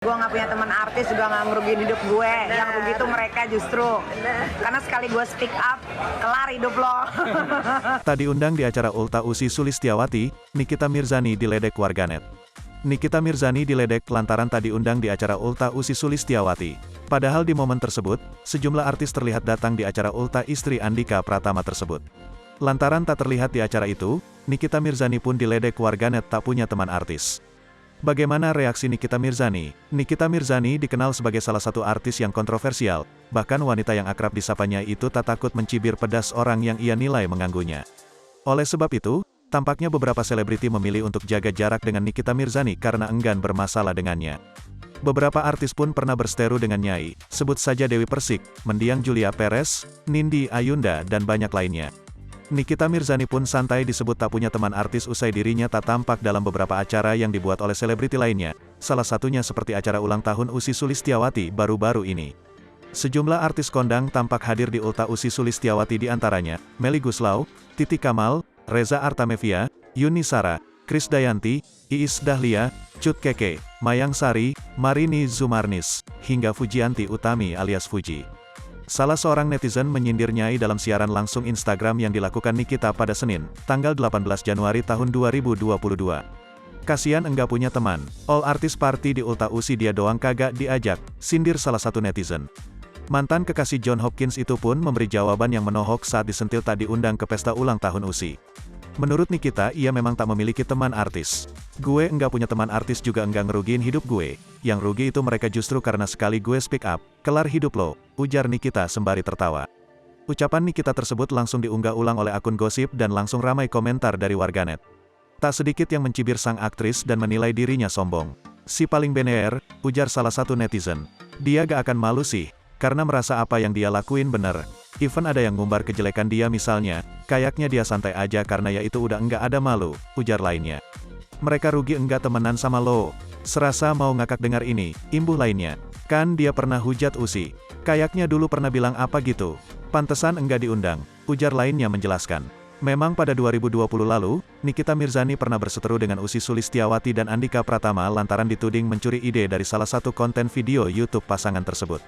Gue nggak punya teman artis juga nggak ngerugiin hidup gue. Yang rugi itu mereka justru. Karena sekali gue speak up, kelar hidup lo. Tak diundang di acara Ulta Usi Sulistiawati, Nikita Mirzani diledek warganet. Nikita Mirzani diledek lantaran tak diundang di acara Ulta Usi Sulistiawati. Padahal di momen tersebut, sejumlah artis terlihat datang di acara Ulta istri Andika Pratama tersebut. Lantaran tak terlihat di acara itu, Nikita Mirzani pun diledek warganet tak punya teman artis. Bagaimana reaksi Nikita Mirzani? Nikita Mirzani dikenal sebagai salah satu artis yang kontroversial, bahkan wanita yang akrab disapanya itu tak takut mencibir pedas orang yang ia nilai mengganggunya. Oleh sebab itu, tampaknya beberapa selebriti memilih untuk jaga jarak dengan Nikita Mirzani karena enggan bermasalah dengannya. Beberapa artis pun pernah bersteru dengan Nyai, sebut saja Dewi Persik, mendiang Julia Perez, Nindi Ayunda dan banyak lainnya. Nikita Mirzani pun santai disebut tak punya teman artis usai dirinya tak tampak dalam beberapa acara yang dibuat oleh selebriti lainnya, salah satunya seperti acara ulang tahun Usi Sulistiawati baru-baru ini. Sejumlah artis kondang tampak hadir di Ulta Usi Sulistiawati diantaranya, Melly Goeslaw, Titi Kamal, Reza Artamevia, Yuni Shara, Krisdayanti, Iis Dahlia, Cut Keke, Mayang Sari, Marini Zumarnis, hingga Fujianti Utami alias Fuji. Salah seorang netizen menyindir Nyai dalam siaran langsung Instagram yang dilakukan Nikita pada Senin, tanggal 18 Januari tahun 2022. Kasian enggak punya teman, all artis party di Ulta Usi dia doang kagak diajak, sindir salah satu netizen. Mantan kekasih John Hopkins itu pun memberi jawaban yang menohok saat disentil tak diundang ke pesta ulang tahun Usi. Menurut Nikita, ia memang tak memiliki teman artis. Gue enggak punya teman artis juga enggak ngerugiin hidup gue. Yang rugi itu mereka justru karena sekali gue speak up, kelar hidup lo, ujar Nikita sembari tertawa. Ucapan Nikita tersebut langsung diunggah ulang oleh akun gosip dan langsung ramai komentar dari warganet. Tak sedikit yang mencibir sang aktris dan menilai dirinya sombong. Si paling bener, ujar salah satu netizen. Dia gak akan malu sih, karena merasa apa yang dia lakuin bener. Even ada yang ngumbar kejelekan dia misalnya, kayaknya dia santai aja karena ya itu udah enggak ada malu, ujar lainnya. Mereka rugi enggak temenan sama lo. Serasa mau ngakak dengar ini, imbuh lainnya. Kan dia pernah hujat Usi. Kayaknya dulu pernah bilang apa gitu. Pantesan enggak diundang, ujar lainnya menjelaskan. Memang pada 2020 lalu, Nikita Mirzani pernah berseteru dengan Usi Sulistiawati dan Andika Pratama lantaran dituding mencuri ide dari salah satu konten video YouTube pasangan tersebut.